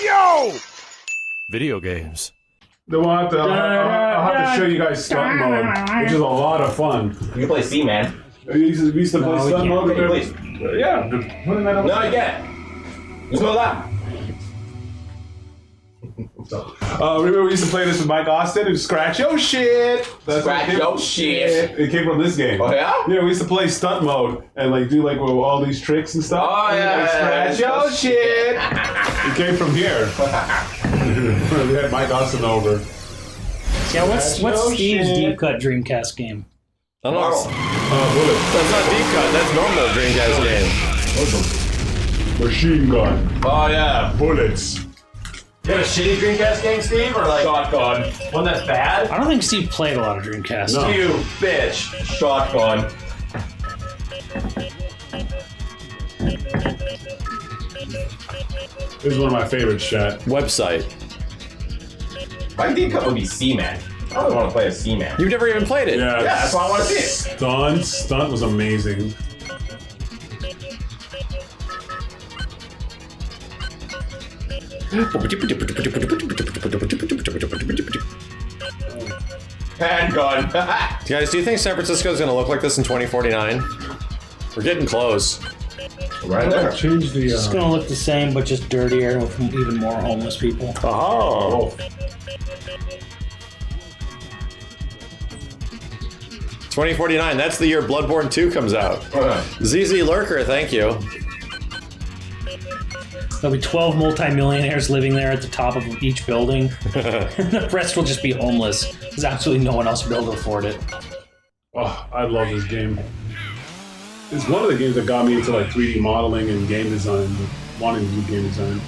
Yo! Video games. I'll have to show you guys stunt mode, which is a lot of fun. You can play C, man. We used to play stunt mode. Please. Yeah. No, you can't. Just go that. Remember we used to play this with Mike Austin and Scratch Yo Shit. Scratch Yo Shit. It came from this game. Oh yeah? Yeah, we used to play stunt mode and like do like all these tricks and stuff. Oh yeah. Like, Scratch Yo Shit. It came from here. We had Mike Austin over. Yeah, what's Steve's deep cut Dreamcast game? I don't know. Bullets. That's not deep cut. That's normal Dreamcast game. Machine gun. Oh yeah. Bullets. You have a shitty Dreamcast game, Steve, or like shotgun? One that's bad? I don't think Steve played a lot of Dreamcast. No. You bitch. Shotgun. This is one of my favorites, chat. Website. My deep cut would be C, man. I don't want to play a C, man. You've never even played it. Yeah, that's why I want to see it. Stunt was amazing. Handgun. Guys, do you think San Francisco is going to look like this in 2049? We're getting close. Right there. Change the. It's gonna look the same, but just dirtier with even more homeless people. Oh. 2049, that's the year Bloodborne 2 comes out. ZZ Lurker, thank you. There'll be 12 multimillionaires living there at the top of each building. And the rest will just be homeless. There's absolutely no one else will be able to afford it. Oh, I love this game. It's one of the games that got me into like 3D modeling and game design, wanting to do game design.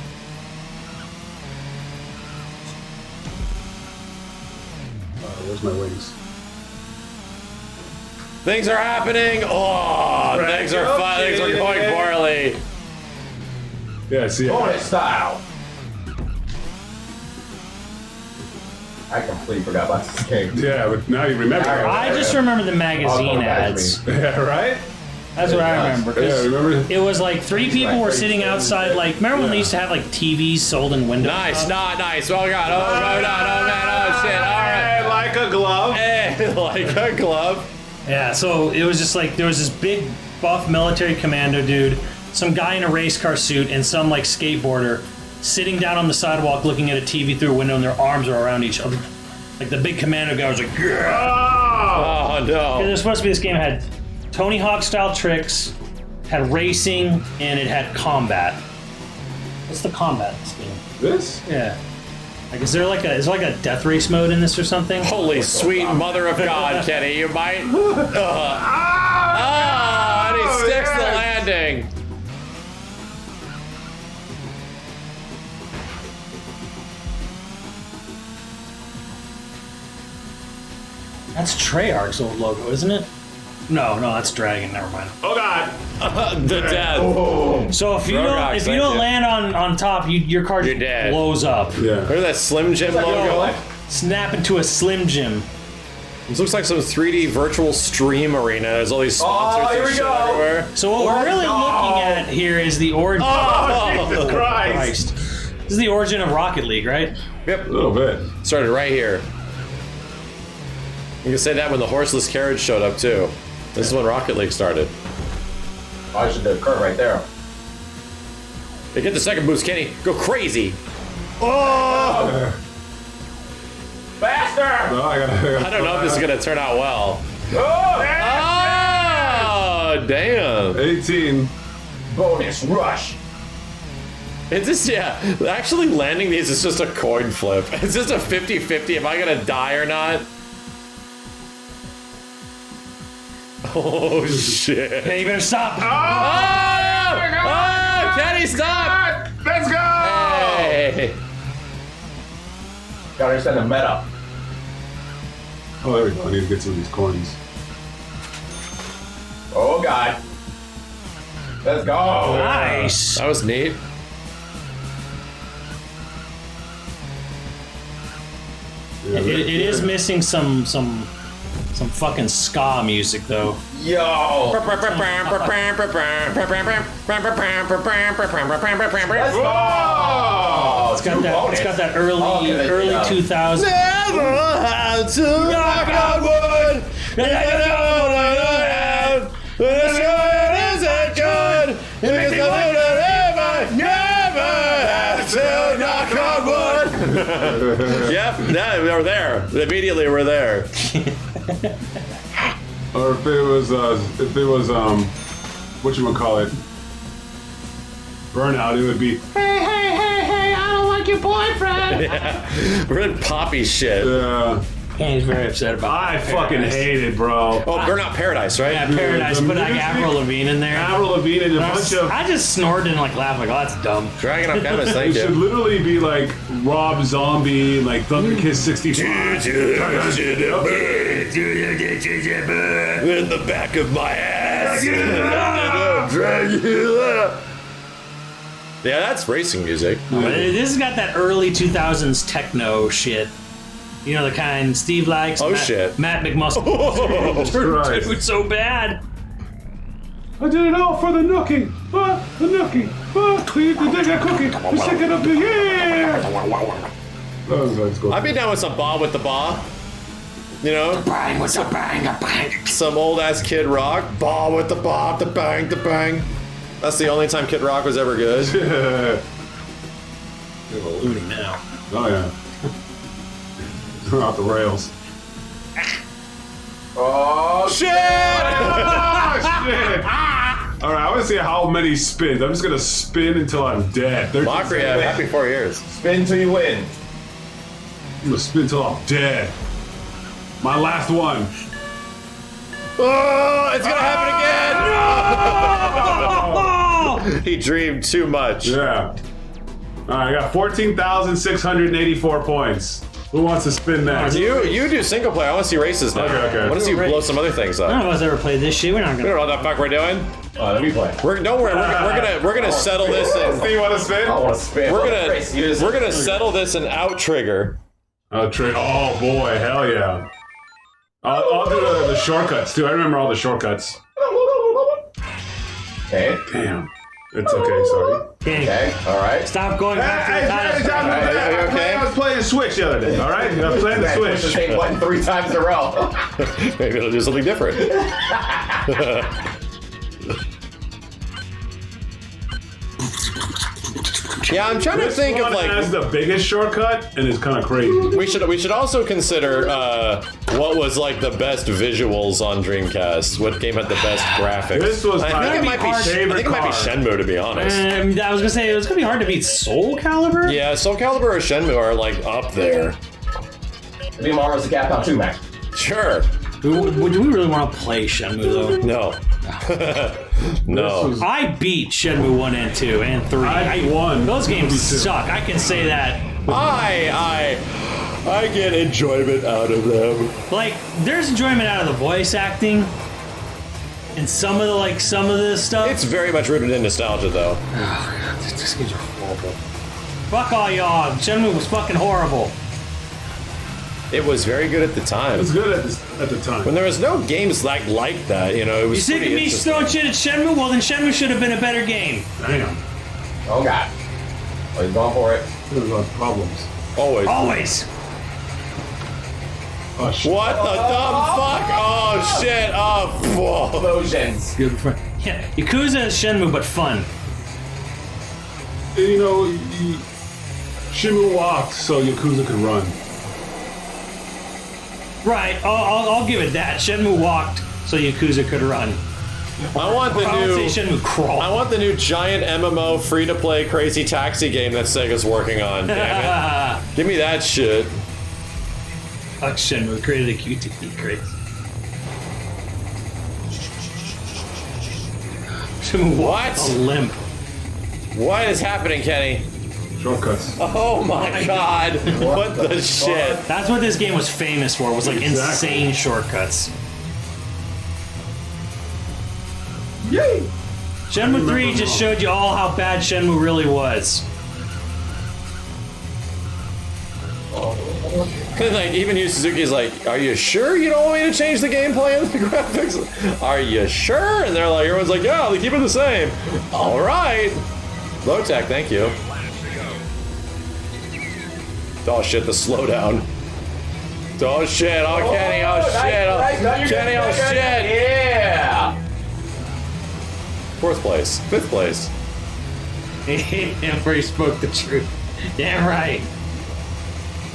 Where's my wings? Things are happening. Oh, things are fun. Things are going poorly. Yeah, see. Bonus style. I completely forgot about this game. Yeah, but now you remember. I just remember the magazine ads. Yeah, right? That's what I remember. 'cause Yeah, remember? it was like 3 people were sitting outside. Like, remember when they used to have like TVs sold in windows? Nice, not nice. Oh god, oh god, oh man, oh shit. All right, Like a glove. hey, like a glove. Yeah, so it was just like there was this big buff military commando dude, some guy in a race car suit, and some like skateboarder sitting down on the sidewalk looking at a TV through a window, and their arms are around each other. Like the big commando guy was like, yeah. Oh no. There's supposed to be this game that had Tony Hawk style tricks, had racing, and it had combat. What's the combat in this game? This? Yeah. Like, is there like a death race mode in this or something? Holy sweet mother of God, Kenny, you might. Ah, and he sticks the landing. That's Treyarch's old logo, isn't it? No, that's Dragon. Never mind. Oh god. The death. So if you Rogox, don't thank you. land on top, your card You're dead. blows up. Yeah. Remember that Slim Jim logo? Snap into a Slim Jim. This looks like some 3D virtual stream arena. There's all these sponsors here and we shit go. everywhere. So what we're really looking at here is the origin. Oh, Jesus Christ. This is the origin of Rocket League, right? Yep. A little bit. Started right here. You can say that when the horseless carriage showed up too. This is when Rocket League started. I should have curve right there. Hey, get the second boost, Kenny. Go crazy. Oh! Faster! No, I I don't know if this is gonna turn out well. Oh! Oh, damn. 18. Bonus rush. It's just, yeah, actually landing these is just a coin flip. It's just a 50-50. Am I gonna die or not? Oh, shit. Hey, you better stop. Oh, Kenny, stop! Let's go! Hey. Gotta understand the meta. Oh, there we go. I need to get some of these coins. Oh god. Let's go. Nice. That was neat. It is missing some fucking ska music though. Yo. Let's go. got that. It's got that early 2000s. Never had to knock on wood. And I don't know is it good? Because I never had to knock on wood. Yep, yeah, we're there. Immediately, we're there. Or if it was whatchamacallit, Burnout, it would be, hey, I don't like your boyfriend. Yeah. We're in poppy shit. Yeah. He's very upset about I fucking hate it, bro. Oh, Burnout Paradise, right? Yeah, Paradise. Put like Avril Lavigne in there. Avril Lavigne and a bunch of. I just snorted and like laughed like, oh, that's dumb. Dragon of Chemist, It thank should you. literally be like Rob Zombie, like Thunder Kiss 65. In the back of my ass. Dracula. Yeah, that's racing music. This has got that early 2000s techno shit. You know, the kind Steve likes. Oh, shit. Matt McMuscle. Christ. Dude, so bad. I did it all for the nookie. The nookie. You dig a cookie. You stick it up the yeah. I'd be down with some Bob with the Ba. You know? Bang, what's up, bang, a bang. Some old ass Kid Rock. Bob with the Bob, the bang, the bang. That's the only time Kid Rock was ever good. You're alluding now. Oh yeah. Off the rails. Oh shit! Oh shit! All right, I want to see how many spins. I'm just gonna spin until I'm dead. Mockery, happy 4 years. Spin till you win. I'm gonna spin until I'm dead. My last one. Oh, it's gonna happen again! He dreamed too much. Yeah. All right, I got 14,684 points. Who wants to spin next? You do single player. I want to see races now. Okay. I want to see you blow some other things up. None of us ever played this shit. We're not We gonna. don't know what the fuck we're doing. Let me play. Don't worry. We're gonna settle this in. Do you want to spin? I want to spin. We're gonna settle this in out trigger. Oh boy, hell yeah. I'll do the shortcuts too. I remember all the shortcuts. Okay. Damn. It's okay, sorry. Okay. All right. Stop going back to the time. Are you okay? I was playing Switch the other day, alright? I was playing the Push the Switch. same button 3 times in a row. Maybe it'll do something different. Yeah, I'm trying to This think of one like. has the biggest shortcut, and it's kind of crazy. We should also consider what was like the best visuals on Dreamcast. What game had the best graphics? This was I my think it might be. I favorite think it might be car. Shenmue, to be honest. I was gonna say it was gonna be hard to beat Soul Calibur. Yeah, Soul Calibur or Shenmue are like up there. Me and Mario's the Capcom 2 match. Sure. Do we really want to play Shenmue though? No. No. This was- I beat Shenmue 1 and 2 and 3. I won. Those games Me too. suck. I can say that. I get enjoyment out of them. Like, there's enjoyment out of the voice acting and some of the stuff. It's very much rooted in nostalgia, though. These games are horrible. Fuck all y'all. Shenmue was fucking horrible. It was very good at the It time. was good at the time. When there was no games like that, you know, it was You sick of pretty me interesting. throwing shit at Shenmue? Well, then Shenmue should have been a better game. Damn. Oh, God. Oh, he's going for it. There was a lot of problems. Always. Always. Oh, shit. What the dumb fuck? Oh, shit. Oh, whoa. Explosions. Good for yeah. Yakuza is Shenmue, but fun. You know, Shenmue walked so Yakuza could run. Right. I'll give it that. Shenmue walked so Yakuza could run. I want the I would new. say Shenmue crawl. I want the new giant MMO free-to-play crazy taxi game that Sega's working on. Damn it. Give me that shit. Fuck Shenmue created a QTE crazy. Shenmue walked What? a limp. What is happening, Kenny? Shortcuts. Oh my god. What the shit? That's what this game was famous for. Was like Exactly. insane shortcuts. Yay! Shenmue 3 just showed you all how bad Shenmue really was. Cause like even Yu Suzuki's like, are you sure you don't want me to change the gameplay and the graphics? Are you sure? And they're like, everyone's like, yeah, they keep it the same. All right. Low tech, thank you. Oh shit, the slowdown. Oh shit, oh Kenny, oh shit, oh Kenny, oh shit. Yeah. 4th place, 5th place. Damn, where he spoke the truth. Damn right.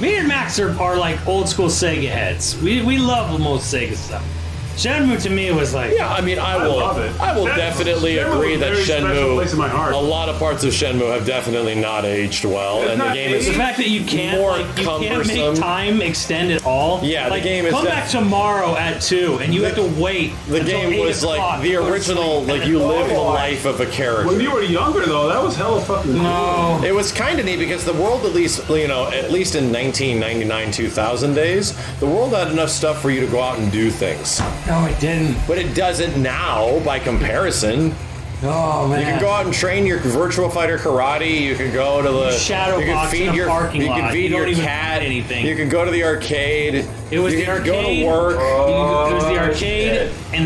Me and Max are like old school Sega heads. We love most Sega stuff. Shenmue to me was like, Yeah, I mean, I love it. will definitely agree that very special place in my heart. a lot of parts of Shenmue have definitely not aged well, and the not game is the fact that you can't more you can't cumbersome. make time extend at all. Yeah, the like, game is come def- back tomorrow at 2 and you have to wait. The until game 8 was like o'clock the to go to original, sleep. like you live the life of a character. When you were younger, though, that was hella fucking cool. No. It was kind of neat because the world, at least in 1999, 2000 days, the world had enough stuff for you to go out and do things. No, it didn't. But it doesn't now, by comparison. Oh man. You can go out and train your Virtua Fighter karate. You can go to the shadow you can box feed in a your parking you lot. can feed You don't your even cat do anything. You can go to the arcade. It was you the can arcade. go to work. It was the arcade, and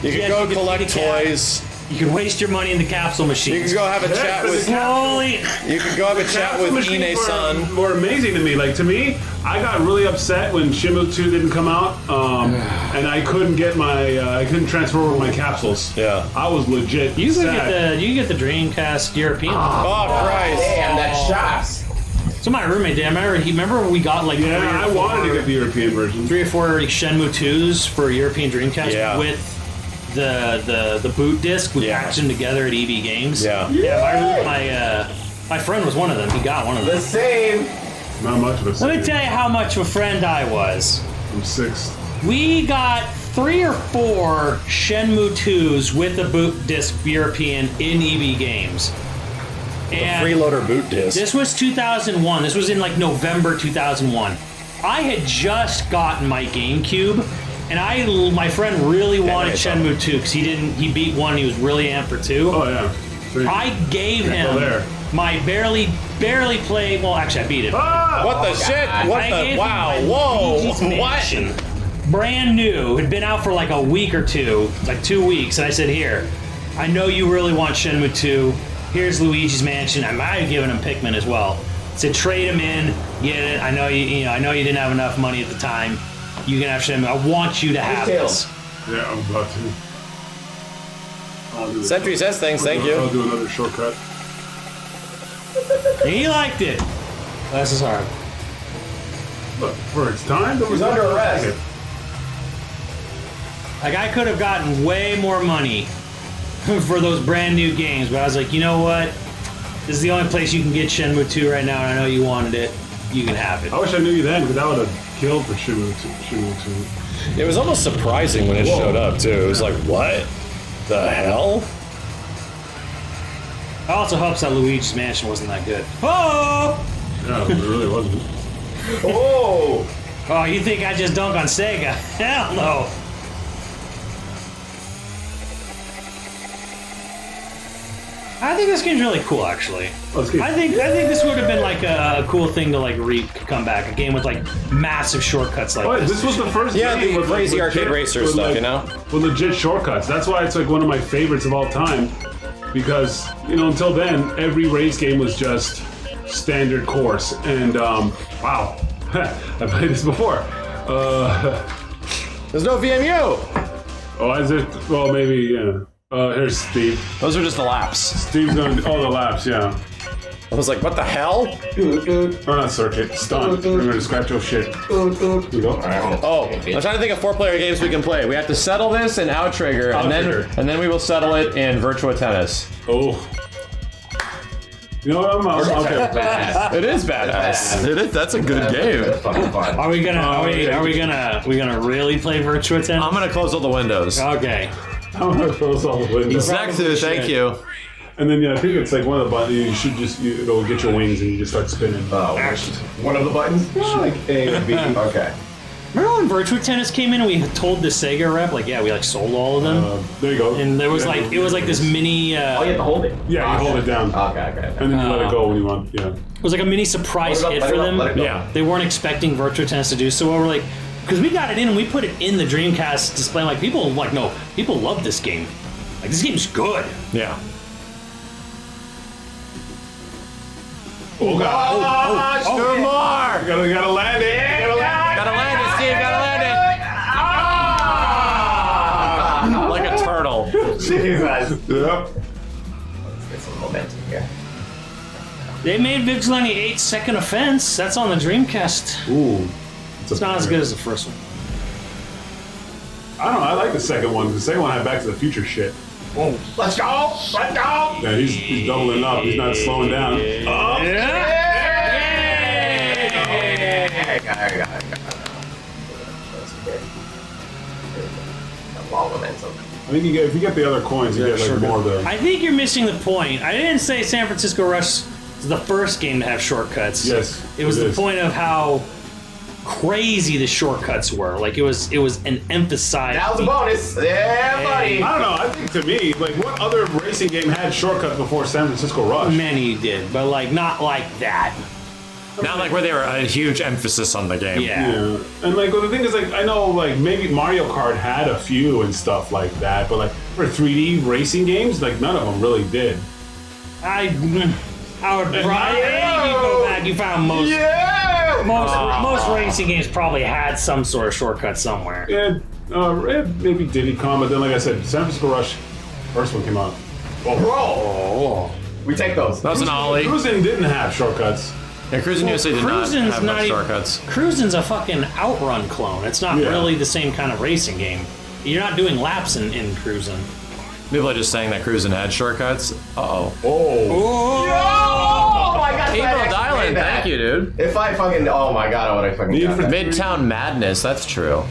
You can go collect toys. You can waste your money in the capsule machine. You can go have a chat with. Slowly. You can go have a chat with Machines Ine-san. were amazing to me. Like, to me, I got really upset when Shenmue 2 didn't come out, and I couldn't get I couldn't transfer over my capsules. Yeah. I was legit You can sad. get the Dreamcast European. Oh Christ! Damn, that shots. So my roommate did. Remember when we got like Yeah, I wanted to get the European version. 3 or 4 Shenmue 2s for European Dreamcast Yeah. with the boot disc. We Yeah. packaged them together at EB Games. Yeah. My friend was one of them. He got one of them. The same. Not much of a Let me tell you how much of a friend I was. I'm 6th. We got 3 or 4 Shenmue 2s with the boot disc European in EB Games. And Freeloader boot disc. this was 2001. This was in like November 2001. I had just gotten my GameCube, and my friend really wanted I thought- Shenmue 2 because he beat 1. He was really amped for 2. Oh, yeah. I gave him there. my barely played. Well, actually, I beat it. Ah! What the shit? What I the? gave him Wow! my Whoa! Luigi's What? Mansion. Brand new. Had been out for like a week or two, like 2 weeks. And I said, "Here, I know you really want Shenmue 2. Here's Luigi's Mansion." I might have given him Pikmin as well. Said, trade him in. Get it. I know you didn't have enough money at the time. You can have Shenmue. I want you to have this. Yeah, I'm about to. I'll do this. Sentry says things. Thank I'll you. do another shortcut. He liked it. This is hard. Look, for its time, there was He's under arrest. Like, I could have gotten way more money for those brand new games, but I was like, you know what? This is the only place you can get Shenmue 2 right now, and I know you wanted it. You can have it. I wish I knew you then, because I would have killed for Shenmue 2. It was almost surprising when it showed up too. It was like, what the hell? It also helps that Luigi's Mansion wasn't that good. Oh! Yeah, it really wasn't. Oh. Oh, you think I just dunk on Sega? Hell no! I think this game's really cool, actually. Let's get I think this would have been like a cool thing to like come back. A game with like massive shortcuts like Oh, this. this was the first Yeah, game the with crazy legit- arcade racer with, stuff, you know? With legit shortcuts. That's why it's like one of my favorites of all time. Because, until then, every race game was just standard course. And, wow. I played this before. There's no VMU. Oh, is it? Well, maybe, yeah. Here's Steve. Those are just the laps. Steve's going to, the laps, yeah. I was like, what the hell? Or not circuit, stunt. We're going to scratch your shit. Here we go. Oh, I'm trying to think of 4-player games we can play. We have to settle this in Outrigger, Outrigger. and then we will settle it in Virtua Tennis. Oh. You know what? I'm okay. Badass. It is badass. It is. That's a good game. That's fucking fun. Are we gonna really play Virtua Tennis? I'm gonna close all the windows. Okay. I'm going to close all the windows. Exactly. Thank you. And then, I think it's like one of the buttons, you should just, it'll get your wings and you just start spinning. One of the buttons? Like A and B. Okay. Remember when Virtua Tennis came in and we told the Sega rep, like, yeah, we like sold all of them? There you go. And there was like, it was like this mini, Oh, you have to hold it? Yeah, you hold it down. Okay. And then you let it go when you want, yeah. it was like a mini surprise hit for them. Let it go. Yeah. They weren't expecting Virtua Tennis to do so. We're like, because we got it in and we put it in the Dreamcast display. Like, people love this game. Like, this game's good. Yeah. Oh, God. Two more. Gotta land it. Gotta land it, Steve. Gotta land it. Like a turtle. Jesus. Yep. Let's get some momentum here. They made Vigilante 8 second offense. That's on the Dreamcast. Ooh. It's not as good as the first one. I don't know. I like the second one. The second one had Back to the Future shit. Let's go! Let's go! Yeah, he's doubling up. He's not slowing down. Oh. I think if you get the other coins, you get like more of the. I think you're missing the point. I didn't say San Francisco Rush is the first game to have shortcuts. Yes, it was the is. point of how crazy the shortcuts were. Like it was an emphasized. That was a bonus. Yeah, buddy. I don't know. I think to me, like, what other racing game had shortcuts before San Francisco Rush? Many did, but like not like that. Not like where they were a huge emphasis on the game. Yeah. And like, well, the thing is, like, I know, like, maybe Mario Kart had a few and stuff like that, but like for 3D racing games, like none of them really did. I would probably you go back. You found most. Yeah! Most racing games probably had some sort of shortcut somewhere. Yeah, maybe Diddy Kong, but then, like I said, San Francisco Rush, first one came out. Oh. We take those. That was an ollie. Cruising didn't have shortcuts. Yeah, Cruising USA did not Cruisin's have not much even- shortcuts. Cruisin's a fucking Outrun clone. It's not Yeah. really the same kind of racing game. You're not doing laps in Cruisin'. People are just saying that Cruising had shortcuts. Uh-oh. Oh. Oh my god! April Dylan, thank you, dude. If I fucking, oh my god, I would have fucking Need got for that. Midtown Madness, that's true.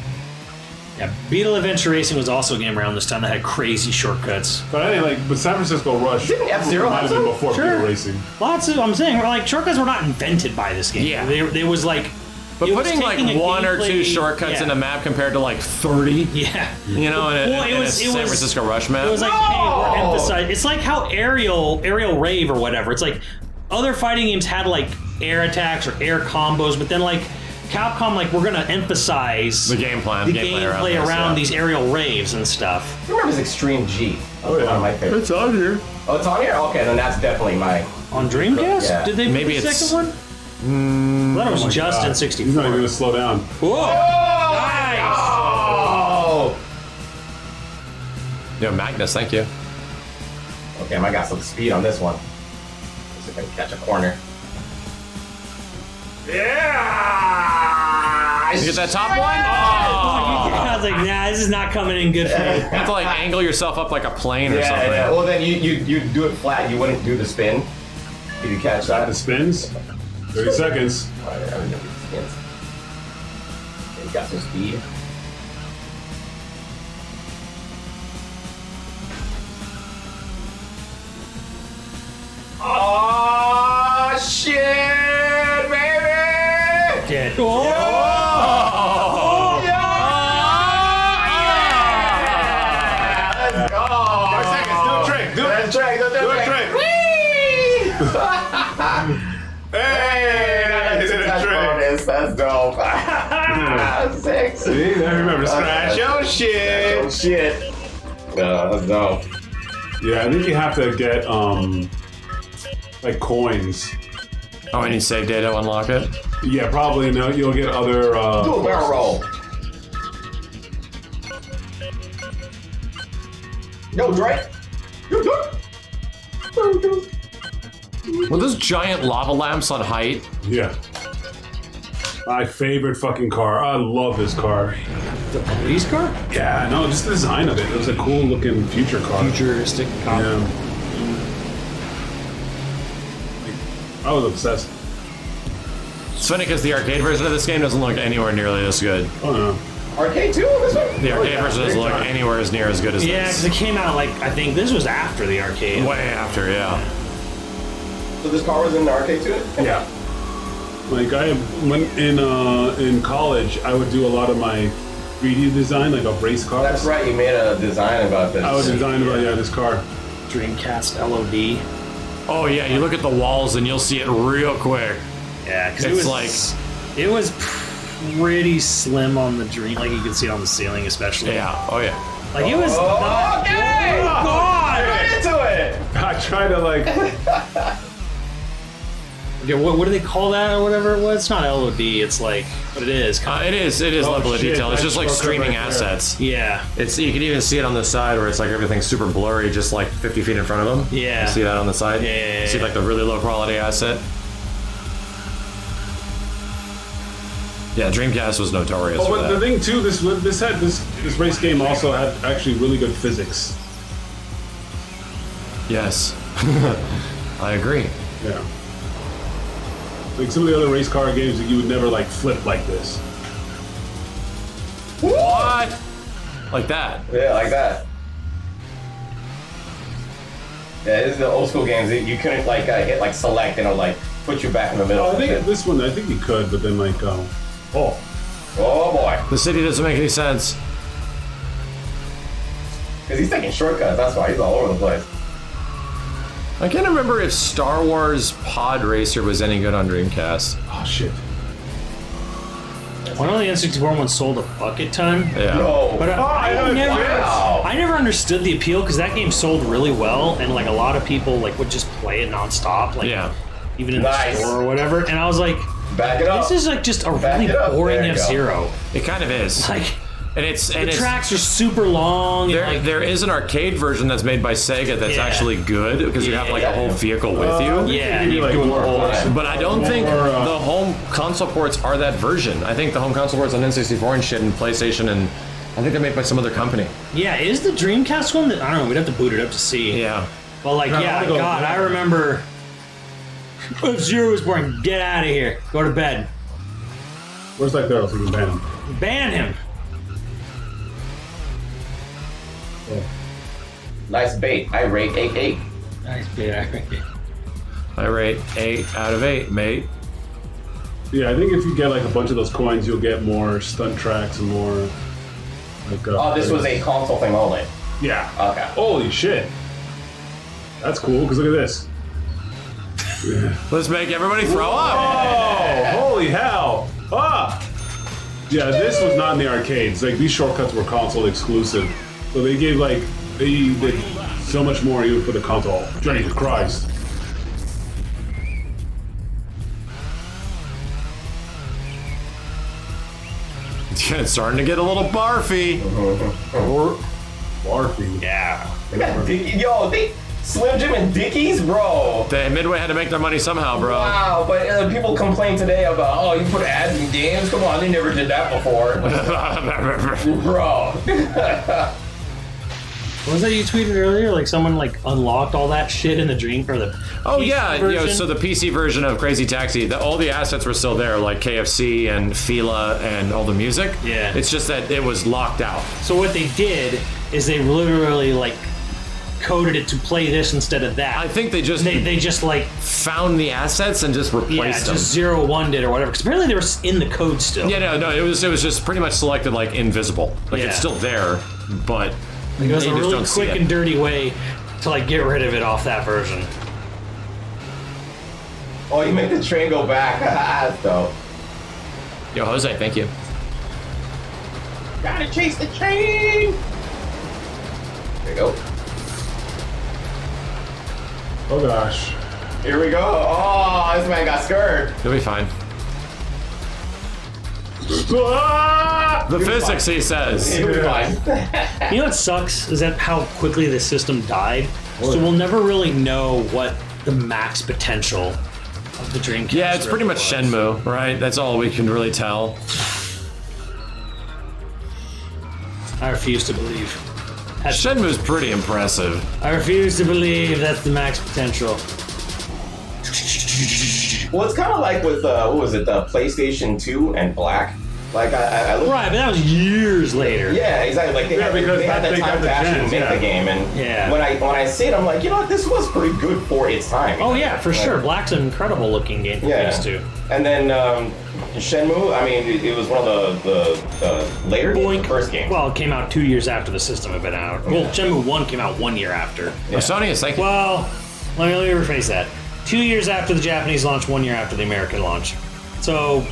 Yeah, Beetle Adventure Racing was also a game around this time that had crazy shortcuts. But I think, like, but San Francisco Rush Didn't F-Zero might have have been some? before Sure. Beetle Racing. Lots of, I'm saying, like shortcuts were not invented by this game. Yeah. They was like, But it was putting like taking a one or two gameplay- shortcuts yeah. in a map compared to like 30, Yeah. you know, in a, Well, in a San Francisco Rush map. It was like, hey, we're emphasizing. It's like how Aerial Rave or whatever. It's like other fighting games had like air attacks or air combos, but then like Capcom, like we're gonna emphasize The game plan, the gameplay gameplay around this, around yeah. these aerial raves and stuff. I remember this Extreme G. That was one of my favorites. It's on here. Oh, it's on here? Okay, then that's definitely my. On Dreamcast? Yeah. Did they Maybe put the it's- second one? I thought it was just in He's 64. not even gonna slow down. Whoa! Nice! Oh! Yo, Magnus, thank you. Okay, I got some speed on this one. See if I can catch a corner. Yeah! You get that top one? I was like, nah, this is not coming in good for me. You have to like angle yourself up like a plane or Yeah, something. yeah. Well, then you do it flat. You wouldn't do the spin. If you catch that. The spins. 30 seconds. Alright, I would never do the spins. He's got some speed. Oh shit, baby! Dead. Oh! Let's go! 5 seconds. Do a trick. Do it. Do a trick. Hey, That's did a a trick. bonus. That's dope. 6. See, now remember, scratch your Oh shit. shit. That's dope. Yeah, I think you have to get like coins. Oh, and you save data to unlock it? Yeah, probably. No, you'll get other. Do a barrel roll. Yo, Drake. Well, those giant lava lamps on height. Yeah. My favorite fucking car. I love this car. The police car? Yeah, no, just the design of it. It was a cool looking future car. Futuristic cop. Yeah. I was obsessed. It's funny because the arcade version of this game doesn't look anywhere nearly this good. Oh no. Arcade 2 on this one? The arcade yeah, version doesn't big look time. anywhere as near as good as Yeah, because this. it came out like, I think this was after the arcade. Way after, yeah. So this car was in the arcade too? Yeah. Like when in college, I would do a lot of my 3D design, like of race cars. That's right, you made a design about this. I would design about this car. Dreamcast LOD. Oh yeah, you look at the walls and you'll see it real quick. Yeah, because It's it was pretty slim on the Dream. Like you could see it on the ceiling, especially. Yeah, oh yeah. Like it was not. Okay! Oh, God! Get into it! I try to like. Okay, what do they call that or whatever it was? It's not LOD. It's like what it is. It is level of detail. It's just like streaming assets. Yeah. It's you can even see it on the side where it's like everything's super blurry, just like 50 feet in front of them. Yeah. You see that on the side? Yeah. You see like the really low quality asset. Yeah, Dreamcast was notorious for But that. the thing too, this race game also had actually really good physics. Yes. I agree. Yeah. Like some of the other race car games that you would never like flip like this. What? Like that? Yeah, like that. Yeah, this is the old school games. You couldn't like hit like select and it'll like put you back in the middle. Oh, I think this one, I think you could, but then like, oh boy. The city doesn't make any sense. Because he's taking shortcuts. That's why he's all over the place. I can't remember if Star Wars Pod Racer was any good on Dreamcast. Oh shit. One of the N64 ones sold a bucket ton. Yeah. No. But I never understood the appeal because that game sold really well, and like a lot of people like would just play it nonstop, like even in the store or whatever. And I was like, back it up. this is like just a really boring F-Zero. It kind of is. Like, the tracks are super long. There is an arcade version that's made by Sega that's actually good because you have like a whole vehicle with you. Yeah, and you're doing the whole. But I don't think the home console ports are that version. I think the home console ports on N64 and shit and PlayStation and I think they're made by some other company. Yeah, is the Dreamcast one? I don't know. We'd have to boot it up to see. Yeah. But like, God, I remember. F-Zero was boring. Get out of here. Go to bed. Where's like there so we can ban him? Ban him. Nice bait. I rate 8-8. Nice bait. I rate 8 out of 8, mate. Yeah, I think if you get like a bunch of those coins, you'll get more stunt tracks and more. Like, Oh, this was a console thing only. Yeah. Okay. Holy shit. That's cool. Because look at this. Yeah. Let's make everybody throw up. Oh, holy hell! Ah. Yeah, this was not in the arcades. Like these shortcuts were console exclusive, so they gave like they did so much more even for the console. Jesus Christ! It's starting to get a little barfy. Or barfy. Yeah. Look at yo, they Slim Jim and Dickies, bro. Midway had to make their money somehow, bro. Wow, but people complain today about, oh, you put ads in games? Come on, they never did that before. Bro. What was that you tweeted earlier? Like someone like unlocked all that shit in the Dream or the Oh PC yeah, version? so the PC version of Crazy Taxi, all the assets were still there, like KFC and Fila and all the music. Yeah. It's just that it was locked out. So what they did is they literally like coded it to play this instead of that. I think they just they just like found the assets and just replaced them. Just 0-1 did or whatever. Because apparently they were in the code still. Yeah, no, it was just pretty much selected like invisible. Like it's still there, but Like, it was a you just really don't see quick it. and dirty way to like get rid of it off that version. Oh, you make the train go back. That's dope. Yo, Jose, thank you. Gotta chase the train. There you go. Oh gosh. Here we go. Oh, this man got scared. You'll be fine. Ah! The physics, he says. He'll be fine. You know what sucks is that how quickly the system died. So we'll never really know what the max potential of the Dreamcast. Yeah, it's pretty really much was. Shenmue, right? That's all we can really tell. I refuse to believe. Shenmue's pretty impressive. I refuse to believe that's the max potential. Well, it's kind of like with, what was it, the PlayStation 2 and Black? Like, I looked. Right, but that was years later. Yeah, exactly. Like, they had the time to actually make the game. And Yeah. when I see it, I'm like, you know what, this was pretty good for its time. Oh yeah, for Like, sure. Black's an incredible looking game for Yeah. PS2. And then Shenmue, I mean, it was one of the later games, the first game. Well, it came out 2 years after the system had been out. Well, Shenmue 1 came out 1 year after. Yeah. Sony, thank you. Well, let me rephrase that. 2 years after the Japanese launch, 1 year after the American launch. So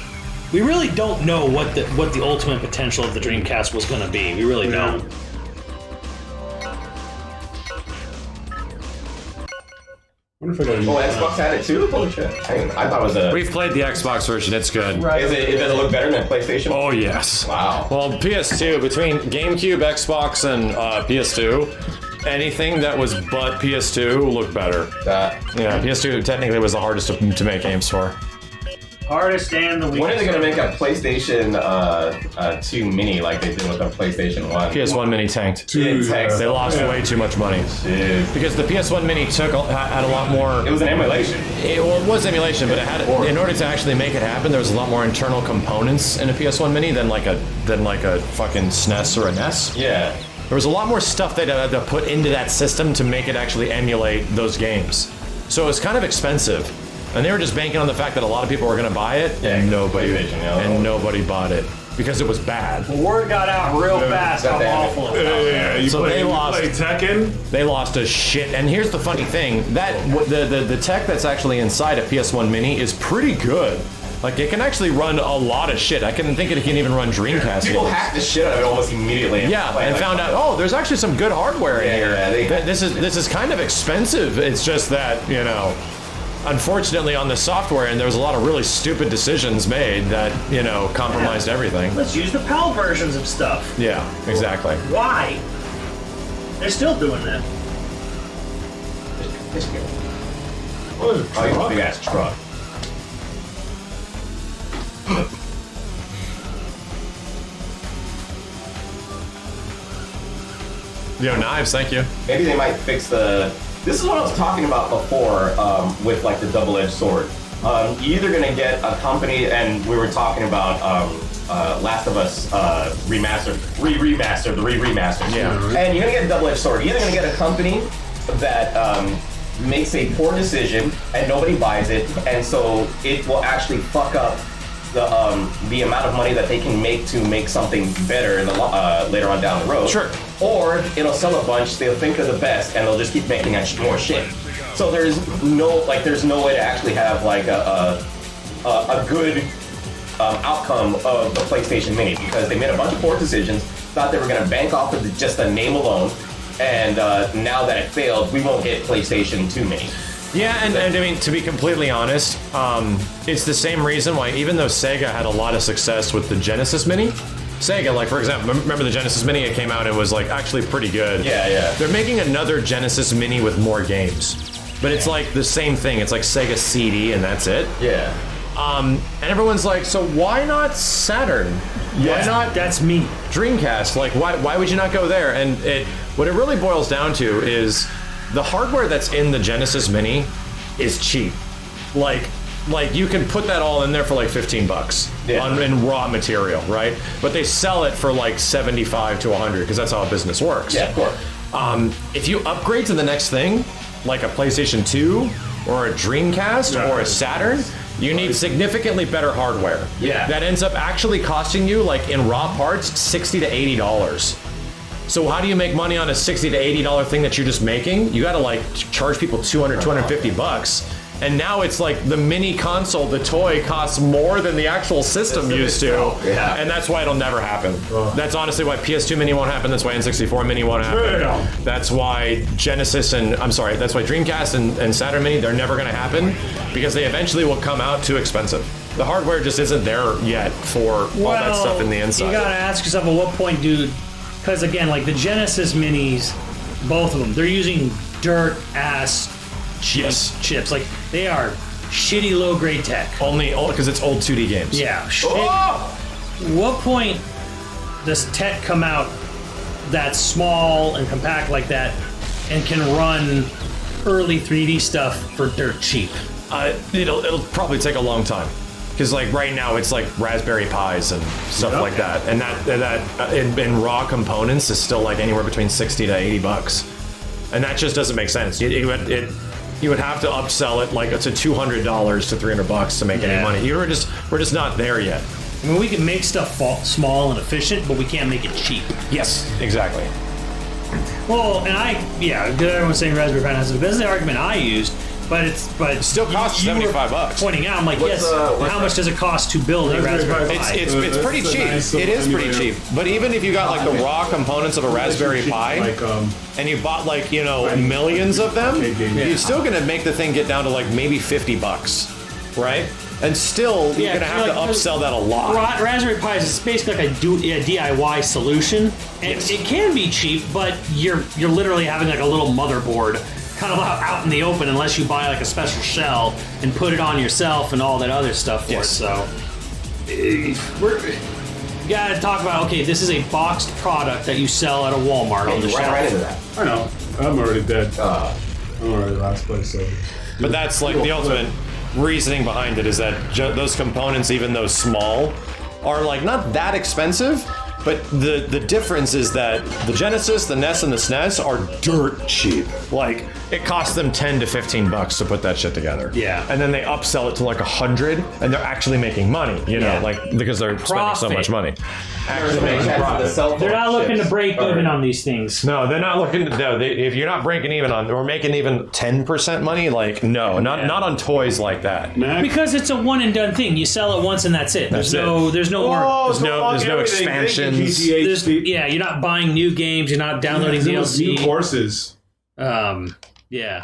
we really don't know what the ultimate potential of the Dreamcast was going to be. We really don't. I wonder wonder if I got. Oh, Xbox had it too? Holy shit. I thought it was a... We've played the Xbox version. It's good. Does it look better than PlayStation? Oh, yes. Wow. Well, PS2, between GameCube, Xbox, and PS2, anything that was but PS2 looked better. Yeah, PS2 technically was the hardest to make games for. Hardest and the weakest. When are they going to make a PlayStation 2 Mini like they did with the PlayStation 1? PS1 Mini tanked. They lost way too much money. Shit. Because the PS1 Mini had a lot more... It was an emulation. It was emulation, but it had in order to actually make it happen, there was a lot more internal components in a PS1 Mini than like a fucking SNES or a NES. Yeah. There was a lot more stuff they had to put into that system to make it actually emulate those games. So it was kind of expensive. And they were just banking on the fact that a lot of people were going to buy it, and nobody bought it because it was bad. Word got out real fast how awful it was. Yeah, you So play, they lost. You play Tekken? They lost a shit. And here's the funny thing: that the tech that's actually inside a PS1 Mini is pretty good. Like it can actually run a lot of shit. I can think it can even run Dreamcast. People hacked the shit out of it almost immediately. Yeah, and found out, oh, there's actually some good hardware in here. This is kind of expensive. It's just that, you know, unfortunately on the software end, there was a lot of really stupid decisions made that, you know, compromised everything. Let's use the PAL versions of stuff. Yeah, exactly. Why? They're still doing that. What is it? Oh, big ass truck. Yo, knives, thank you. Maybe they might fix the... This is what I was talking about before with like the double-edged sword. You're either gonna get a company, and we were talking about Last of Us remastered. Yeah. And you're gonna get a double-edged sword. You're either gonna get a company that makes a poor decision and nobody buys it, and so it will actually fuck up the amount of money that they can make to make something better in the later on down the road. Sure. Or it'll sell a bunch, they'll think they're the best, and they'll just keep making more shit. So there's no way to actually have like a good outcome of the PlayStation Mini, because they made a bunch of poor decisions, thought they were going to bank off of just the name alone, and now that it failed, we won't get PlayStation 2 Mini. Yeah, and I mean, to be completely honest, it's the same reason why, even though Sega had a lot of success with the Genesis Mini, Sega, like for example, remember the Genesis Mini? It came out and was like actually pretty good. Yeah. They're making another Genesis Mini with more games, but it's like the same thing. It's like Sega CD and that's it. Yeah. And everyone's like, so why not Saturn? Why not? That's me. Dreamcast? Like, why would you not go there? And what it really boils down to is the hardware that's in the Genesis Mini is cheap. Like you can put that all in there for like $15 in raw material, right? But they sell it for like $75 to $100 because that's how business works. Yeah, of course. If you upgrade to the next thing, like a PlayStation 2 or a Dreamcast or a Saturn, you need significantly better hardware. Yeah. That ends up actually costing you, like in raw parts, $60 to $80. So how do you make money on a $60 to $80 thing that you're just making? You gotta like charge people $200, $250. And now it's like the mini console, the toy, costs more than the actual system used to. Yeah. And that's why it'll never happen. That's honestly why PS2 Mini won't happen. That's why N64 Mini won't happen. Yeah. That's why that's why Dreamcast and Saturn Mini, they're never gonna happen because they eventually will come out too expensive. The hardware just isn't there yet for all that stuff in the inside. You gotta ask yourself at what point, dude, because again, like the Genesis Minis, both of them, they're using dirt ass chips. Like they are shitty low grade tech. Only because it's old 2D games. Yeah. What point does tech come out that's small and compact like that and can run early 3D stuff for dirt cheap? It'll probably take a long time. Because like right now it's like Raspberry Pis and stuff like that, and that in raw components is still like anywhere between $60 to $80, and that just doesn't make sense. You would have to upsell it like to $200 to $300 to make any money. We're just not there yet. I mean, we can make stuff small and efficient, but we can't make it cheap. Yes, exactly. Well, and everyone's saying Raspberry Pi has it. That's the argument I used. But it still costs you were $75. Pointing out, I'm like, yes. How much does it cost to build a Raspberry Pi? It's pretty That's a cheap. nice It is pretty emulator. cheap. But even if you got like the raw components of a Raspberry Pi, Like, and you bought like millions of them, arcade game. you're still gonna make the thing get down to like maybe $50, right? And still, you're gonna have to upsell that a lot. Raspberry Pi is basically like a DIY solution, and it can be cheap, but you're literally having like a little motherboard kind of out in the open unless you buy like a special shell and put it on yourself and all that other stuff for it. So we gotta talk about, okay, this is a boxed product that you sell at a Walmart on the You shelf. ran right into that. I know. I'm already dead. I'm already last place. So. But that's like the ultimate reasoning behind it is that those components, even though small, are like not that expensive. But the difference is that the Genesis, the NES, and the SNES are dirt cheap. Like, it costs them $10 to $15 to put that shit together. Yeah. And then they upsell it to like $100, and they're actually making money, like, because they're spending so much money. Actually making profit. They're not looking to break even on these things. No, they're not looking to, if you're not breaking even on, or making even 10% money, like, no, not on toys like that. Because it's a one and done thing. You sell it once and that's it. There's no more. There's no expansions. You're not buying new games. You're not downloading New DLC. courses. Yeah.